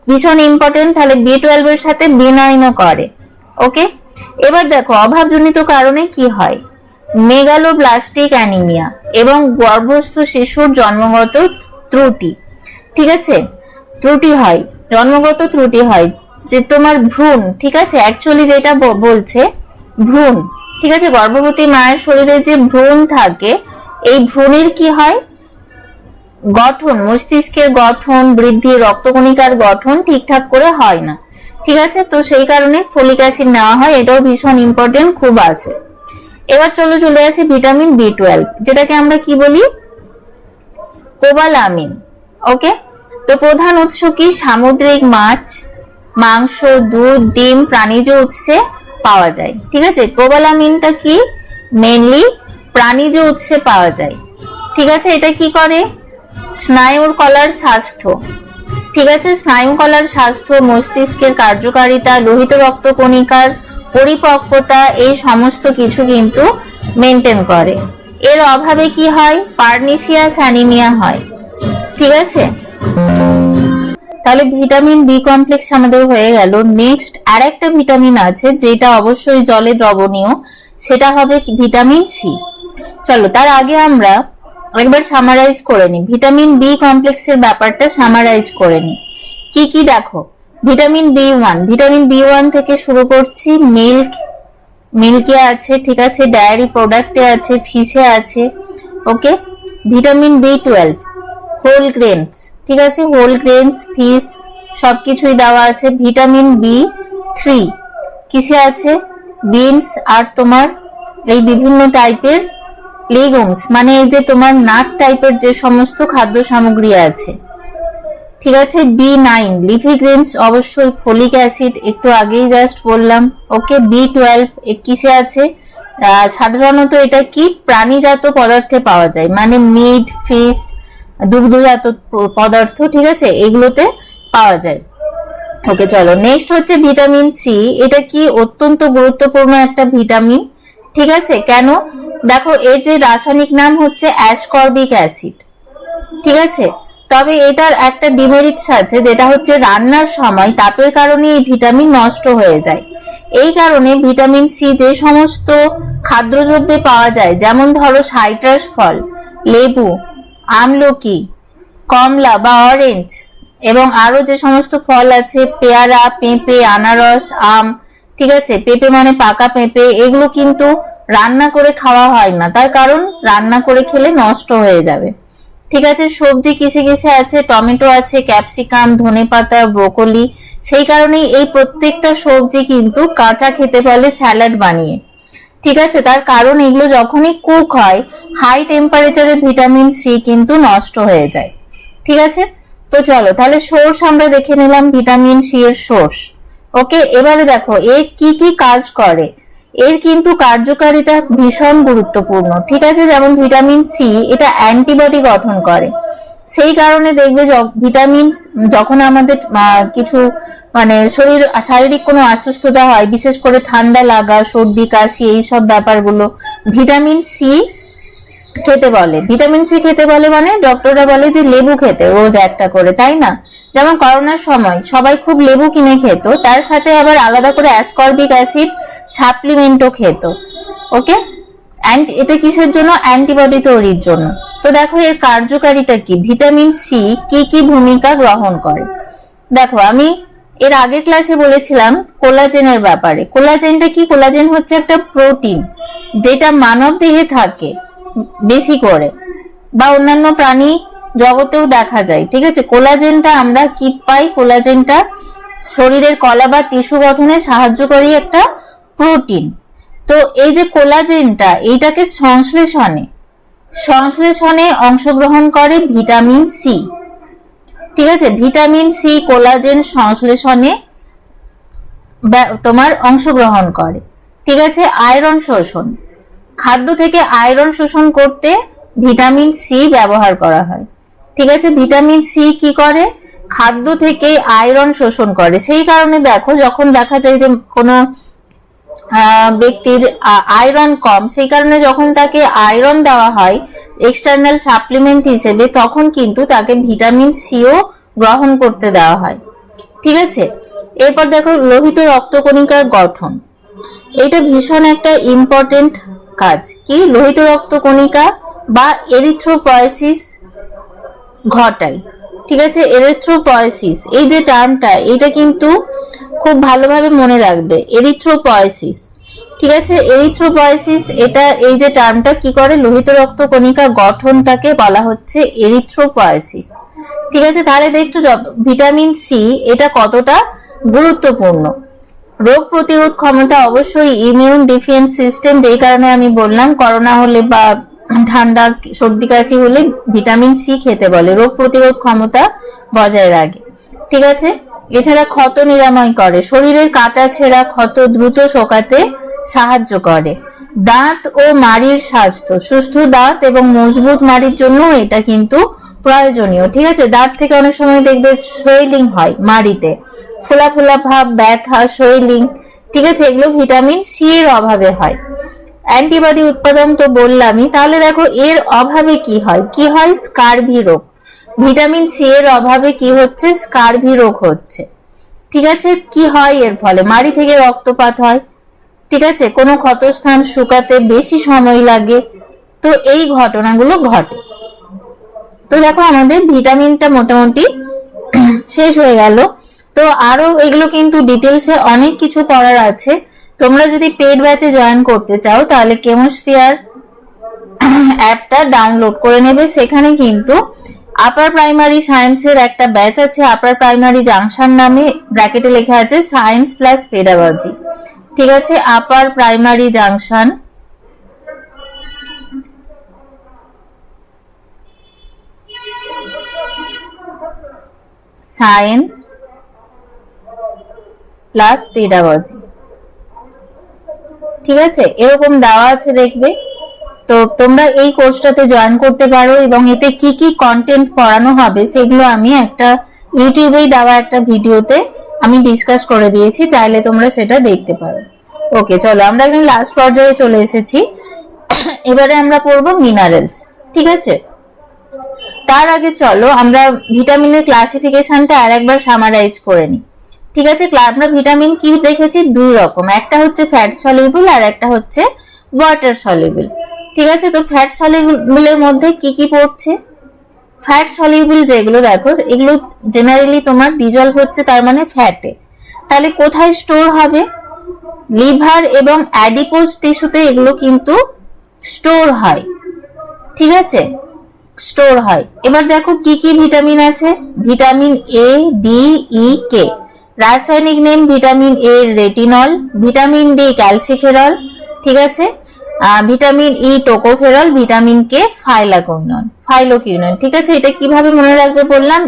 ভীষণ ইম্পর্টেন্ট। তাহলে B12 এর সাথে B9 করে। ওকে, এবার দেখো অভাবজনিত কারণে কি হয়? মেগালোব্লাস্টিক অ্যানিমিয়া এবং গর্ভস্থ শিশুর জন্মগত ত্রুটি। ঠিক আছে, ত্রুটি হয়, জন্মগত ত্রুটি হয়, যে তোমার ভ্রূণ, ঠিক আছে, অ্যাকচুয়ালি যেটা বলছে ভ্রূণ, ঠিক আছে, গর্ভবতী মায়ের শরীরে যে ভ্রূণ থাকে, এই ভ্রূণের কি হয়? গঠন, মস্তিষ্কের গঠন, বৃদ্ধি, রক্তকণিকার গঠন ঠিকঠাক করে হয় না। ঠিক আছে, তো সেই কারণে ফলিক অ্যাসিড নেওয়া হয়, এটাও ভীষণ ইম্পর্টেন্ট, খুব আসে। এবার চলে আসি ভিটামিন B12, যেটাকে আমরা কি বলি? কোবালামিন। ওকে, তো প্রধান উৎস কি? সামুদ্রিক মাছ, মাংস, দুধ, ডিম, প্রাণীজ উৎসে পাওয়া যায়। ঠিক আছে, কোবালামিনটা কি? মেইনলি প্রাণীজ উৎসে পাওয়া যায়। ঠিক আছে, এটা কি করে? স্নায়ুর কলার স্বাস্থ্য, ঠিক আছে, স্নায়ু কলার স্বাস্থ্য, মস্তিষ্কের কার্যকারিতা, লোহিত রক্তকণিকার পরিপক্কতা, এই সমস্ত কিছু কিন্তু মেনটেন করে। এর অভাবে কি হয়? পার্নিসিয়াস অ্যানিমিয়া হয়। ঠিক আছে, তাহলে ভিটামিন বি কমপ্লেক্স আমাদের হয়ে গেল। নেক্সট আরেকটা ভিটামিন আছে যেটা অবশ্যই জলে দ্রবণীয়, সেটা হবে ভিটামিন সি। চলো তার আগে আমরা একবার সামারাইজ করে নি, ভিটামিন বি কমপ্লেক্সের ব্যাপারটা সামারাইজ করে নি। কি কি দেখো, ভিটামিন B1, ভিটামিন B1 থেকে শুরু করছি, মিল্কে আছে, ঠিক আছে, ডায়েরি প্রোডাক্টে আছে, ফিশে আছে। ওকে, ভিটামিন B12 হোল গ্রেনস, ঠিক আছে, হোল গ্রেনস, ফিশ, সবকিছুই দেওয়া আছে। ভিটামিন B3 কিসে আছে? বিনস আর তোমার এই বিভিন্ন টাইপের লেগুমস, মানে এই যে তোমার নাট টাইপের যে সমস্ত খাদ্য সামগ্রী আছে। ঠিক আছে, B9 লিফি গ্রেনস, অবশ্যই ফলিক অ্যাসিড একটু আগেই জাস্ট বললাম। ওকে, B12 কিসে আছে? সাধারণত এটা কি প্রাণীজাত পদার্থে পাওয়া যায়, মানে মিট, ফিশ, দুগ্ধজাত পদার্থ, ঠিক আছে, এগুলোতে পাওয়া যায়। ওকে, চলো নেক্সট হচ্ছে ভিটামিন সি। এটা কি অত্যন্ত গুরুত্বপূর্ণ একটা ভিটামিন। ঠিক আছে, কেন? দেখো এর যে রাসায়নিক নাম হচ্ছে অ্যাসকর্বিক অ্যাসিড। ঠিক আছে, তবে এটার একটা ডিমেরিটস আছে, যেটা হচ্ছে রান্নার সময় তাপের কারণে এই ভিটামিন নষ্ট হয়ে যায়। এই কারণে ভিটামিন সি যে সমস্ত খাদ্যদ্রব্যে পাওয়া যায়, যেমন ধরো সাইট্রাস ফল, লেবু, আমলকি, কমলা বা অরেঞ্জ, এবং আরো যে সমস্ত ফল আছে, পেয়ারা, পেঁপে, আনারস, আম, ঠিক আছে, পেঁপে মানে পাকা পেঁপে, এগুলো কিন্তু রান্না করে খাওয়া হয় না, তার কারণ রান্না করে খেলে নষ্ট হয়ে যাবে। ঠিক আছে, সবজি কিসে কিসে আছে? টমেটো আছে, ক্যাপসিকাম, ধনেপাতা, ব্রোকলি, সেই কারণেই এই প্রত্যেকটা সবজি কিন্তু কাঁচা খেতে বলে স্যালাড বানিয়ে। ঠিক আছে, তার কারণ এগুলো যখনই কুক হয় হাই টেম্পারেচারে ভিটামিন সি কিন্তু নষ্ট হয়ে যায়। ঠিক আছে, তো চলো তাহলে সোর্স আমরা দেখে নিলাম, ভিটামিন সি এর সোর্স। ওকে, এবারে দেখো এ কি কি কাজ করে। এর কিন্তু কার্যকারিতা ভীষণ গুরুত্বপূর্ণ। ঠিক আছে, যেমন ভিটামিন সি এটা অ্যান্টিবডি গঠন করে, সেই কারণে দেখবে ভিটামিন যখন আমাদের কিছু মানে শারীরিক কোনো অসুস্থতা হয়, বিশেষ করে ঠান্ডা লাগা, সর্দি, কাশি, এইসব ব্যাপারগুলো ভিটামিন সি খেতে বলে। ভিটামিন সি খেতে বলে মানে ডক্টররা বলে যে লেবু খেতে রোজ একটা করে, তাই না? যেমন করোনার সময় সবাই খুব লেবু কিনে খেত, তার সাথে আবার আলাদা করে অ্যাসকর্বিক অ্যাসিড সাপ্লিমেন্টও খেত। ওকে, এটা কিসের জন্য? অ্যান্টিবডি তৈরির জন্য। তো দেখো এর কার্যকারিতা কি, ভিটামিন সি কি কি ভূমিকা গ্রহণ করে। দেখো আমি এর আগের ক্লাসে বলেছিলাম কোলাজেনের ব্যাপারে। কোলাজেনটা কি? কোলাজেন হচ্ছে একটা প্রোটিন যেটা মানব দেহে থাকে বেশি করে, বা অন্যান্য প্রাণী জগতেও দেখা যায়। ঠিক আছে, কোলাজেনটা আমরা কি পাই? কোলাজেনটা শরীরের কলা বা টিস্যু গঠনে সাহায্যকারী একটা প্রোটিন। তো এই যে কোলাজেনটা, এইটাকে সংশ্লেষণে অংশগ্রহণ করে ভিটামিন সি। ঠিক আছে, ভিটামিন সি কোলাজেন সংশ্লেষণে তোমার অংশগ্রহণ করে। ঠিক আছে, আয়রন শোষণ, খাদ্য থেকে আয়রন শোষণ করতে ভিটামিন সি ব্যবহার করা হয়। ঠিক আছে, ভিটামিন সি কি করে? খাদ্য থেকে আয়রন শোষণ করে। সেই কারণে দেখো যখন দেখা যায় যে কোনো ব্যক্তির আয়রন কম, সেই কারণে যখন তাকে আয়রন দেওয়া হয় এক্সটার্নাল সাপ্লিমেন্ট হিসেবে, তখন কিন্তু তাকে ভিটামিন সিও গ্রহণ করতে দেওয়া হয়। ঠিক আছে, এরপর দেখো লোহিত রক্তকণিকার গঠন। এটা ভীষণ একটা ইম্পর্টেন্ট কাজ। কি? লোহিত রক্তকণিকা বা এরিথ্রোপয়েসিস ঘটায়। ঠিক আছে, এরিথ্রোপয়েসিস এই যে টার্মটা, এটা কিন্তু খুব ভালোভাবে মনে রাখবে, এরিথ্রোপয়েসিস। ঠিক আছে, এরিথ্রোপয়েসিস এটা এই যে টার্মটা কি করে? লোহিত রক্তকণিকা গঠনটাকে বলা হচ্ছে এরিথ্রোপয়েসিস। ঠিক আছে, তাহলে দেখছো ভিটামিন সি এটা কতটা গুরুত্বপূর্ণ। রোগ প্রতিরোধ ক্ষমতা, অবশ্যই ইমিউন ডিফেন্স সিস্টেম, যেই কারণে আমি বললাম করোনা হলে বা ঠান্ডা সর্দি কাশি হলে ভিটামিন সি খেতে বলে, রোগ প্রতিরোধ ক্ষমতা বজায় রাখে। ঠিক আছে, এছাড়া ক্ষত নিরাময় করে, শরীরের কাটা ছেঁড়া ক্ষত দ্রুত শোকাতে সাহায্য করে। দাঁত ও মাড়ির স্বাস্থ্য, সুস্থ দাঁত এবং মজবুত মাড়ির জন্য এটা কিন্তু প্রয়োজনীয়। ঠিক আছে, দাঁত থেকে অনেক সময় দেখবে সোয়েলিং হয়, মাড়িতে ফোলা ফোলা ভাব, ব্যথা, সোয়েলিং। ঠিক আছে, এগুলো ভিটামিন সি এর অভাবে হয়। অ্যান্টিবডি উৎপাদন তো বললামই। তাহলে দেখো এর অভাবে কি হয়? কি হয়? স্কারভি রোগ। ভিটামিন সি এর অভাবে কি হচ্ছে? স্কারভি রোগ হচ্ছে। ঠিক আছে, কি হয় এর ফলে? মাড়ি থেকে রক্তপাত হয়। ঠিক আছে, কোনো ক্ষতস্থান শুকাতে বেশি সময় লাগে। তো এই ঘটনাগুলো ঘটে। তো দেখো আমাদের ভিটামিনটা মোটামুটি শেষ হয়ে গেল। তো আরো এগুলো কিন্তু ডিটেলসে অনেক কিছু পড়ার আছে। তোমরা যদি পেড ব্যাচে জয়েন করতে চাও তাহলে কেমোস্ফিয়ার অ্যাপটা ডাউনলোড করে নেবে। সেখানে কিন্তু আপার প্রাইমারি সায়েন্সের একটা ব্যাচ আছে, আপার প্রাইমারি জাংশন নামে, ব্র্যাকেটে লেখা আছে সায়েন্স প্লাস পেডাগজি। ঠিক আছে, upper primary junction science plus pedagogy. ঠিক আছে, এরকম দেওয়া আছে দেখবে। তো তোমরা এই কোর্সটাতে জয়েন করতে পারো এবং এতে কি কি কন্টেন্ট পড়ানো হবে সেগুলো আমি একটা ইউটিউবেই দেওয়া একটা ভিডিওতে আমি ডিসকাস করে দিয়েছি, চাইলে তোমরা সেটা দেখতে পারো। ওকে, চলো আমরা একদম লাস্ট পর্যায়ে চলে এসেছি। এবারে আমরা পড়বো মিনারেলস। ঠিক আছে, তার আগে চলো আমরা ভিটামিনের ক্লাসিফিকেশনটা আর একবার সামারাইজ করে নিই। ঠিক আছে, আমরা ভিটামিন কি দেখেছি? দুই রকম, একটা হচ্ছে ফ্যাট সলিউবল আর একটা হচ্ছে ওয়াটার সলিউবল। ঠিক আছে, তো ফ্যাট সলিউবলের মধ্যে কি কি পড়ছে? ফ্যাট সলিউবল যেগুলো দেখো এগুলো জেনারেলি তোমার ডিজলভ হচ্ছে, তার মানে ফ্যাটে। তাহলে কোথায় স্টোর হবে? লিভার এবং অ্যাডিপোজ টিস্যুতে এগুলো কিন্তু স্টোর হয়। ঠিক আছে, স্টোর হয়। এবার দেখো কি কি ভিটামিন আছে। ভিটামিন এ, ডি, ই, কে। রাসায়নিক name vitamin A retinol, vitamin D calciferol. ঠিক আছে, vitamin E tocopherol, vitamin K phylloquinone. ঠিক আছে, এটা কিভাবে মনে রাখবে বললাম?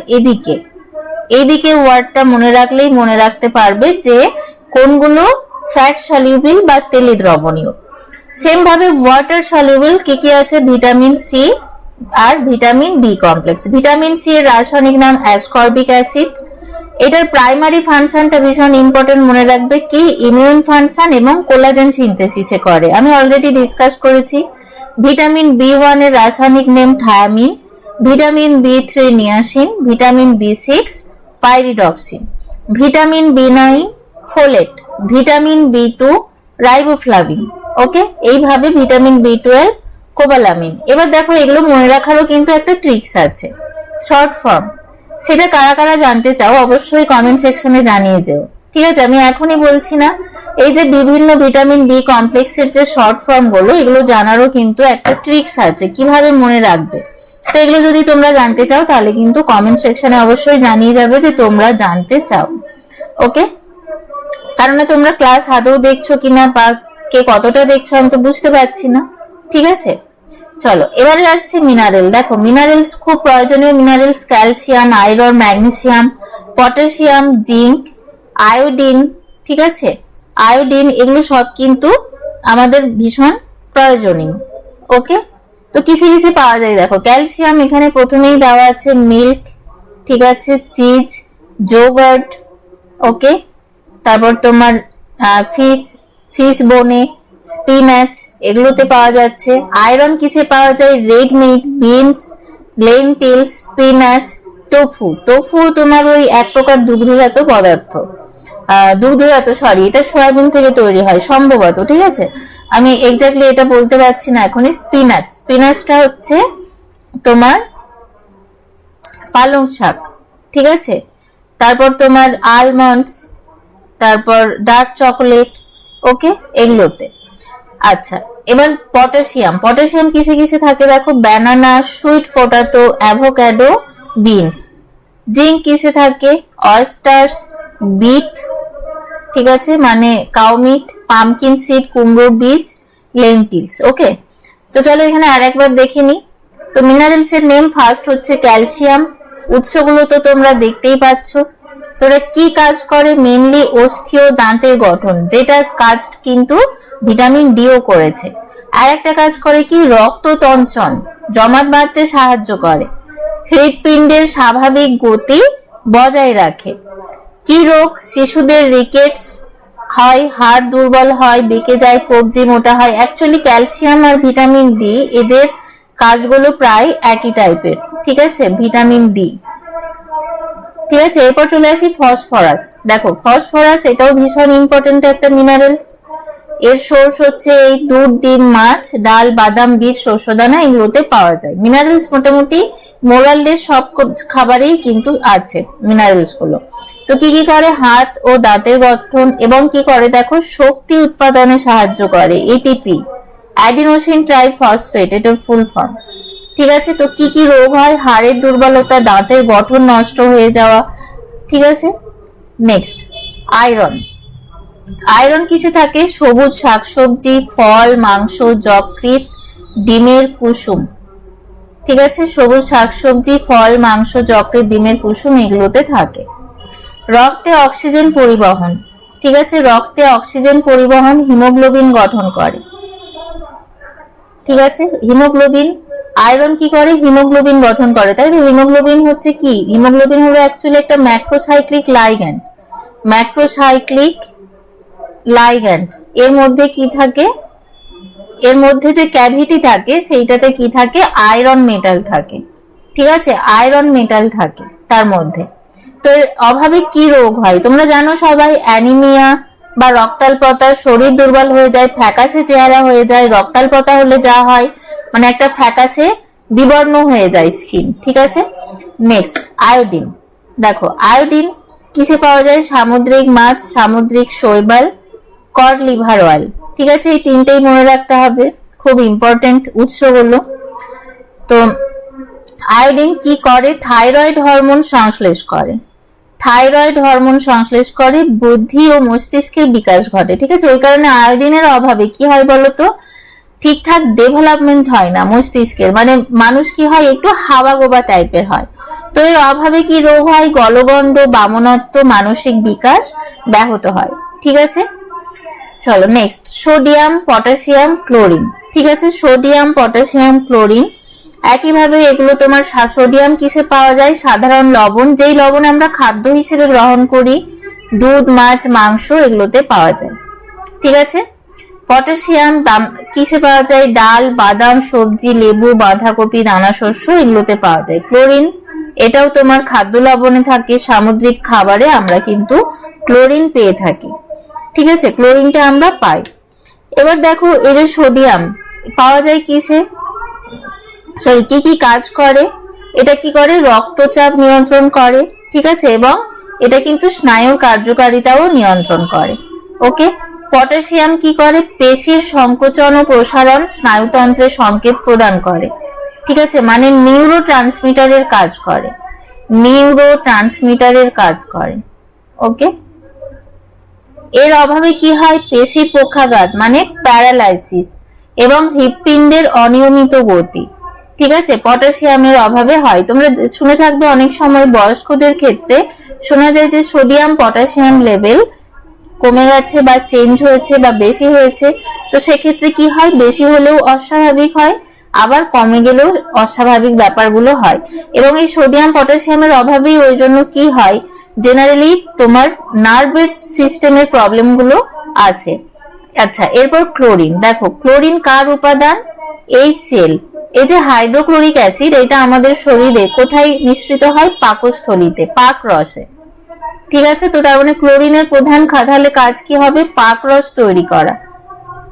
এদিকে ওয়ার্ডটা মনে রাখলেই মনে রাখতে পারবে যে কোনগুলো ফ্যাট সলিউবল বা তেলে দ্রবণীয়। সেম ভাবে ওয়াটার সলিউবল কি কি আছে? ভিটামিন সি আর vitamin B complex. Vitamin C এর রাসায়নিক নাম অ্যাসকর্বিক অ্যাসিড। এটার প্রাইমারি ফাংশনটা ভীষণ ইম্পর্টেন্ট, মনে রাখবে কি? ইমিউন ফাংশন এবং কোলাজেন সিনথেসিসে করে, আমি অলরেডি ডিসকাস করেছি। ভিটামিন বি1 এর রাসায়নিক name thymine, vitamin বি3 niacin, vitamin বি6 pyridoxine, vitamin বি9 folate, vitamin B2 riboflavin. ওকে, এইভাবে ভিটামিন বি12, কোবালামিন। এবার দেখো এগুলো মনে রাখারও কিন্তু একটা ট্রিক্স আছে, শর্ট ফর্ম। সেটা কারা কারা জানতে চাও অবশ্যই কমেন্ট সেকশনে জানিয়ে যেও, ঠিক আছে? আমি এখনই বলছি না। এই যে বিভিন্ন ভিটামিন বি কমপ্লেক্সের যে শর্ট ফর্ম গুলো, এগুলো জানারও কিন্তু একটা ট্রিক্স আছে কিভাবে মনে রাখবে। তো এগুলো যদি তোমরা জানতে চাও তাহলে কিন্তু কমেন্ট সেকশনে অবশ্যই জানিয়ে যাবে যে তোমরা জানতে চাও। ওকে, কারণ তোমরা ক্লাস আদৌ দেখছো কিনা বা কে কতটা দেখছো আমি তো বুঝতে পারছি না, ঠিক আছে? চলো এবারে আসছে মিনারেল। দেখো মিনারেলস খুব প্রয়োজনীয় minerals, calcium, iron, magnesium, potassium, zinc, iodine, ঠিক আছে? আয়োডিন এগুলো সব কিন্তু আমাদের ভীষণ প্রয়োজনীয়। ওকে, তো কিসে কিসে পাওয়া যায় দেখো। ক্যালসিয়াম এখানে প্রথমেই দেওয়া আছে মিল্ক, ঠিক আছে, চিজ, যোগার্ট, ওকে, তারপর তোমার ফিশ বোনে, স্পিনাচ এগুলোতে পাওয়া যাচ্ছে। আয়রন কিসে পাওয়া যায়? Red meat, beans, lentils, spinach, tofu. Tofu তোমার ওই এক প্রকার দুগ্ধজাত পদার্থ, এটা সয়াবিন থেকে তৈরি হয় সম্ভবত, ঠিক আছে? আমি এক্স্যাক্টলি এটা বলতে পারছি না এখনই। স্পিনাচটা হচ্ছে তোমার পালং শাক, ঠিক আছে? তারপর তোমার আলমন্ডস, তারপর ডার্ক চকোলেট, ওকে, এগুলোতে। আচ্ছা, এবার পটাশিয়াম কিসে কিসে থাকে দেখো। Banana, sweet potato, avocado, beans. Zinc কিসে থাকে? অয়েস্টার্স, বিট, ঠিক আছে, মানে কাউমিট, পামকিন সিড, কুমড়োর বীজ, লেন্টিলস। ওকে, তো চলো এখানে আরেকবার দেখে নি। তো মিনারেলস এর নেম ফার্স্ট হচ্ছে ক্যালসিয়াম। উৎসগুলো তো তোমরা দেখতেই পাচ্ছ। তোরা কি কাজ করে? মেইনলি অস্থি ও দাঁতের গঠন, যেটার কাজ কিন্তু ভিটামিন ডিও করেছে। আর একটা কাজ করে কি? রক্ত তঞ্চন, জমাট বাঁধতে সাহায্য করে। হৃৎপিণ্ডের স্বাভাবিক গতি বজায় রাখে। কি রোগ? শিশুদের রিকেটস হয়, হাড় দুর্বল হয়, বেঁকে যায়, কবজি মোটা হয়। অ্যাকচুয়ালি ক্যালসিয়াম আর ভিটামিন ডি এদের কাজগুলো প্রায় একই টাইপের, ঠিক আছে? ভিটামিন ডি, ঠিক আছে। এরপর চলে আসি ফসফরাস। দেখো ফসফরাস এটাও ভীষণ ইম্পর্টেন্ট একটা মিনারেলস। এর সোর্স হচ্ছে এই দুধ, ডিম, মাছ, ডাল, বাদাম, বীজ, শস্যদানা এগুলোতে পাওয়া যায়। মিনারেলস মোটামুটি মোরাললেস সব খাবারেই কিন্তু আছে মিনারেলস গুলো। তো কি কি করে? হাত ও দাঁতের গঠন, এবং কি করে দেখো শক্তি উৎপাদনে সাহায্য করে। এটিপি, অ্যাডিনোসিন ট্রাইফসফেট, এটার ফুল ফর্ম, ঠিক আছে। তো কি কি রোগ হয়? হাড়ের দুর্বলতা, দাঁতের গঠন নষ্ট হয়ে যাওয়া, ঠিক আছে। নেক্সট আয়রন কিসে থাকে? সবুজ শাকসবজি, ফল, মাংস, যকৃৎ, ডিমের কুসুম, ঠিক আছে। সবুজ শাকসবজি, ফল, মাংস, যকৃৎ, ডিমের কুসুম এগুলোতে থাকে। রক্তে অক্সিজেন পরিবহন, ঠিক আছে। রক্তে অক্সিজেন পরিবহন হিমোগ্লোবিন গঠন করে, ঠিক আছে। আয়রন কি করে? হিমোগ্লোবিন গঠন করে, তাই তো? হিমোগ্লোবিন হচ্ছে কি? হিমোগ্লোবিন হলো অ্যাকচুয়ালি একটা ম্যাক্রোসাইক্লিক লাইগ্যান্ড। এর মধ্যে কি থাকে? এর মধ্যে যে ক্যাভিটি থাকে সেইটাতে কি থাকে? আয়রন মেটাল থাকে, ঠিক আছে। আয়রন মেটাল থাকে তার মধ্যে। তো এর অভাবে কি রোগ হয়? তোমরা জানো সবাই, অ্যানিমিয়া বা রক্তাল্পতা, শরীর দুর্বল হয়ে যায়, ফ্যাকাশে চেহারা হয়ে যায়। রক্তাল্পতা হলে যা হয় মানে একটা ফ্যাকাশে বিবর্ণ হয়ে যায় স্কিন, ঠিক আছে। Next iodine. দেখো আয়োডিন কিসে পাওয়া যায়? সামুদ্রিক মাছ, সামুদ্রিক শৈবাল, কড লিভার অয়েল, ঠিক আছে। এই তিনটেই মনে রাখতে হবে, খুব ইম্পর্টেন্ট উৎসগুলো। তো আয়োডিন কি করে? থাইরয়েড হরমোন সংশ্লেষ করে, বুদ্ধি ও মস্তিষ্কের বিকাশ ঘটে, ঠিক আছে। ওই কারণে আয়োডিনের অভাবে কি হয় বলতো? ঠিকঠাক ডেভেলপমেন্ট হয় না মস্তিষ্কের, মানে মানুষ কি হয়? একটু হাওয়াগোবা টাইপের হয়। তো এর অভাবে কি রোগ হয়? গলগণ্ড, বামনত্ব, মানসিক বিকাশ ব্যাহত হয়, ঠিক আছে। চলো নেক্সট সোডিয়াম, পটাশিয়াম, ক্লোরিন, ঠিক আছে। সোডিয়াম, পটাশিয়াম, ক্লোরিন একইভাবে এগুলো তোমার। সোডিয়াম কিসে পাওয়া যায়? সাধারণ লবণ, যেই লবণ আমরা খাদ্য হিসেবে গ্রহণ করি, দুধ, মাছ, মাংস এগুলোতে পাওয়া যায়, ঠিক আছে। পটাশিয়াম কিসে পাওয়া যায়? ডাল, বাদাম, সবজি, লেবু, বাঁধাকপি, দানা শস্য এগুলোতে পাওয়া যায়। ক্লোরিন এটাও তোমার খাদ্য লবণে থাকে, সামুদ্রিক খাবারে আমরা কিন্তু ক্লোরিন পেয়ে থাকি, ঠিক আছে। ক্লোরিনটা আমরা পাই। এবার দেখো এই যে সোডিয়াম পাওয়া যায় কিসে, সরি কি কি কাজ করে, এটা কি করে রক্তচাপ নিয়ন্ত্রণ করে, ঠিক আছে, এবং এটা কিন্তু স্নায়ুর কার্যকারিতাও নিয়ন্ত্রণ করে। ওকে, পটাশিয়াম কি করে, পেশির সংকোচন ও প্রসারণ স্নায়ুতন্ত্রে সংকেত প্রদান করে, ঠিক আছে, মানে নিউরো ট্রান্সমিটারের কাজ করে, নিউরো ট্রান্সমিটারের কাজ করে। ওকে, এর অভাবে কি হয়, পেশি পক্ষাঘাত মানে প্যারালাইসিস এবং হৃৎপিণ্ডের অনিয়মিত গতি, ঠিক আছে, পটাশিয়ামের অভাবে হয়। তোমরা শুনে থাকবে অনেক সময় বয়স্কদের ক্ষেত্রে শোনা যায় যে সোডিয়াম পটাশিয়াম লেভেল কমে গেছে বা চেঞ্জ হয়েছে বা বেশি হয়েছে, তো সেক্ষেত্রে কি হয়, বেশি হলেও অস্বাভাবিক হয়, আবার কমে গেলেও অস্বাভাবিক ব্যাপারগুলো হয়। এবং এই সোডিয়াম পটাশিয়ামের অভাবেই ওই জন্য কি হয়, জেনারেলি তোমার নার্ভের সিস্টেমের প্রবলেমগুলো আসে। আচ্ছা, এরপর ক্লোরিন, দেখো ক্লোরিন কার উপাদান, এই সেল, এই যে হাইড্রোক্লোরিক অ্যাসিড, এটা আমাদের শরীরে কোথায় মিশ্রিত হয়, পাকস্থলীতে, পাক রসে, ঠিক আছে। তো তার মানে ক্লোরিনের প্রধান তাহলে কাজ কি হবে, পাক রস তৈরি করা,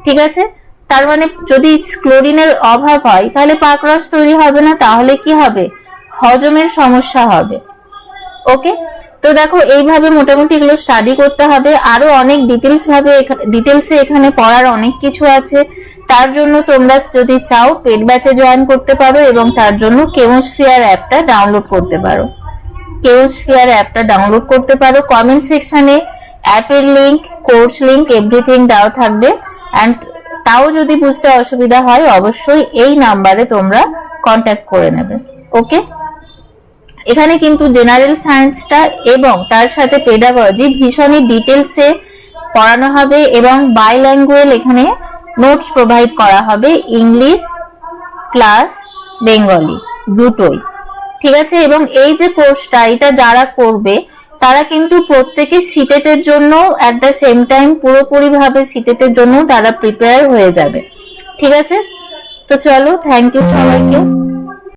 ঠিক আছে। তার মানে যদি ক্লোরিনের অভাব হয় তাহলে পাক রস তৈরি হবে না, তাহলে কি হবে, হজমের সমস্যা হবে। ওকে, তো দেখো এইভাবে মোটামুটি এগুলো স্টাডি করতে হবে, আরো অনেক ডিটেলসে এখানে পড়ার অনেক কিছু আছে। তার জন্য তোমরা যদি চাও পেড ব্যাচে জয়েন করতে পারো এবং তার জন্য কেমোস্ফিয়ার অ্যাপটা ডাউনলোড করতে পারো, কেমোস্ফিয়ার অ্যাপটা ডাউনলোড করতে পারো। কমেন্ট সেকশনে অ্যাপের লিংক, কোর্স লিংক, এভরিথিং দেওয়া থাকবে। এন্ড তাও যদি বুঝতে অসুবিধা হয় অবশ্যই এই নাম্বারে তোমরা কন্ট্যাক্ট করে নেবে। ওকে, এখানে কিন্তু জেনারেল সায়েন্সটা এবং তার সাথে পেডাগজি ভীষণই ডিটেলসে পড়ানো হবে এবং বাইল্যাঙ্গুয়েল এখানে নোটস প্রোভাইড করা হবে, ইংলিশ প্লাস বেঙ্গলি দুটোই, ঠিক আছে। এবং এই যে কোর্সটা এটা যারা করবে তারা কিন্তু প্রত্যেকে সিটেটের জন্য অ্যাট দ্য সেম টাইম পুরোপুরি ভাবে সিটেটের জন্য তারা প্রিপেয়ার হয়ে যাবে, ঠিক আছে। তো চলো, থ্যাংক ইউ সবাইকে।